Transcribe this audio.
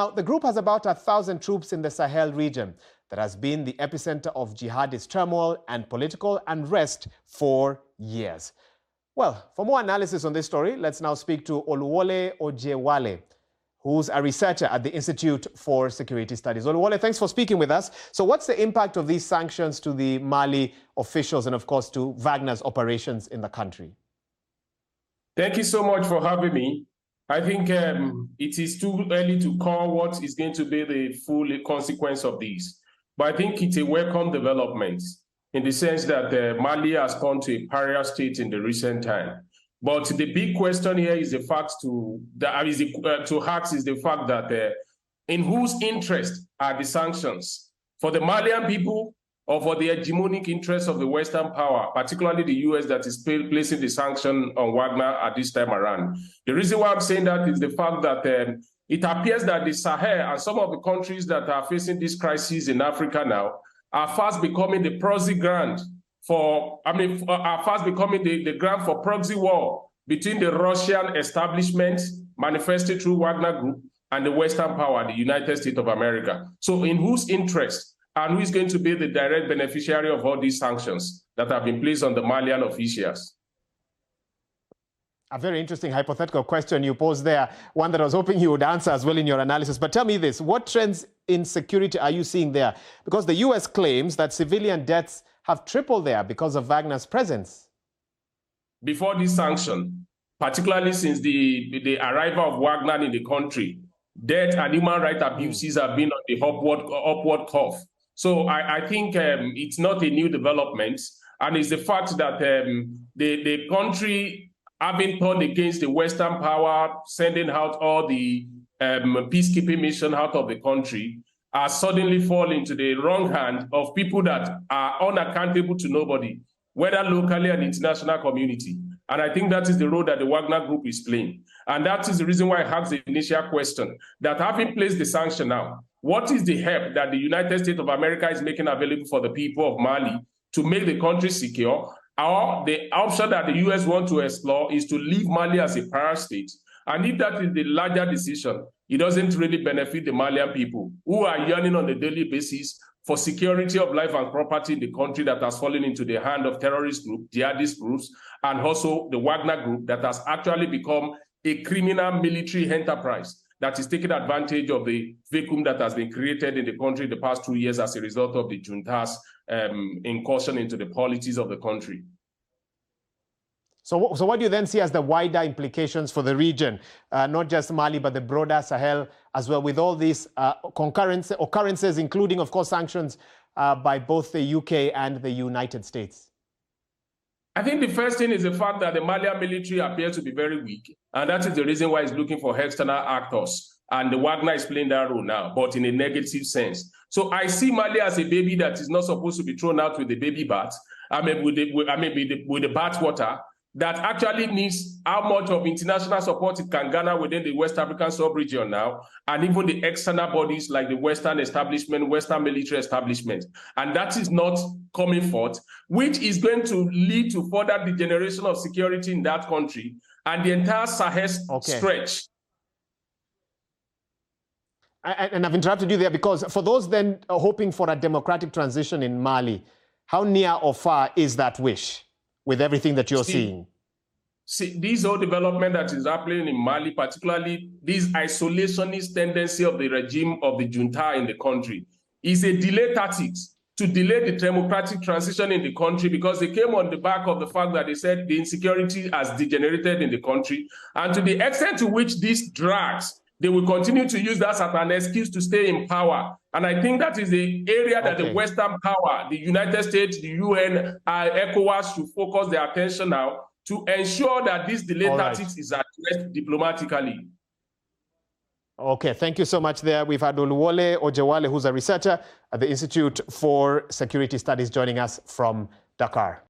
Now, the group has about 1,000 troops in the Sahel region that has been the epicenter of jihadist turmoil and political unrest for years. Well, for more analysis on this story, let's now speak to Oluwole Ojewale, who's a researcher at the Institute for Security Studies. Oluwole, thanks for speaking with us. So what's the impact of these sanctions to the Mali officials and, of course, to Wagner's operations in the country? Thank you so much for having me. I think it is too early to call what is going to be the full consequence of this. But I think it's a welcome development in the sense that Mali has gone to a pariah state in the recent time. But the big question here is the fact is the fact that in whose interest are the sanctions? For the Malian people or for the hegemonic interests of the Western power, particularly the US that is placing the sanction on Wagner at this time around? The reason why I'm saying that is the fact that it appears that the Sahel and some of the countries that are facing this crisis in Africa now are fast becoming the proxy ground for, are fast becoming the ground for proxy war between the Russian establishment manifested through Wagner Group and the Western power, the United States of America. So in whose interest and who is going to be the direct beneficiary of all these sanctions that have been placed on the Malian officials? A very interesting hypothetical question you posed there, one that I was hoping you would answer as well in your analysis. But tell me this, what trends in security are you seeing there? Because the US claims that civilian deaths have tripled there because of Wagner's presence. Before this sanction, particularly since the arrival of Wagner in the country, death and human rights abuses have been on the upward curve. So I think it's not a new development, and it's the fact that the country, having turned against the Western power, sending out all the peacekeeping mission out of the country, are suddenly fall into the wrong hand of people that are unaccountable to nobody, whether locally and international community. And I think that is the role that the Wagner Group is playing. And that is the reason why I asked the initial question, that having placed the sanction now, what is the help that the United States of America is making available for the people of Mali to make the country secure? Or the option that the US want to explore is to leave Mali as a pariah state. And if that is the larger decision, it doesn't really benefit the Malian people who are yearning on a daily basis for security of life and property in the country that has fallen into the hand of terrorist groups, jihadist groups, and also the Wagner Group that has actually become a criminal military enterprise that is taking advantage of the vacuum that has been created in the country the past 2 years as a result of the junta's incursion into the politics of the country. So what do you then see as the wider implications for the region, not just Mali, but the broader Sahel as well, with all these occurrences, including, of course, sanctions by both the UK and the United States? I think the first thing is the fact that the Malian military appears to be very weak, and that is the reason why it's looking for external actors. And the Wagner is playing that role now, but in a negative sense. So I see Mali as a baby that is not supposed to be thrown out with the baby bath, with the bath water, that actually needs how much of international support it can garner within the West African sub-region now, and even the external bodies like the Western establishment, Western military establishment. And that is not coming forth, which is going to lead to further degeneration of security in that country and the entire Sahel stretch. And I've interrupted you there because for those then hoping for a democratic transition in Mali, how near or far is that wish with everything that you're seeing? See, this whole development that is happening in Mali, particularly this isolationist tendency of the regime of the junta in the country, is a delay tactics to delay the democratic transition in the country, because they came on the back of the fact that they said the insecurity has degenerated in the country. And to the extent to which this drags, they will continue to use that as an excuse to stay in power. And I think that is the area that the Western power, the United States, the UN, ECOWAS should focus their attention now to ensure that this delay tactics is addressed diplomatically. Okay, thank you so much there. We've had Oluwole Ojewale, who's a researcher at the Institute for Security Studies, joining us from Dakar.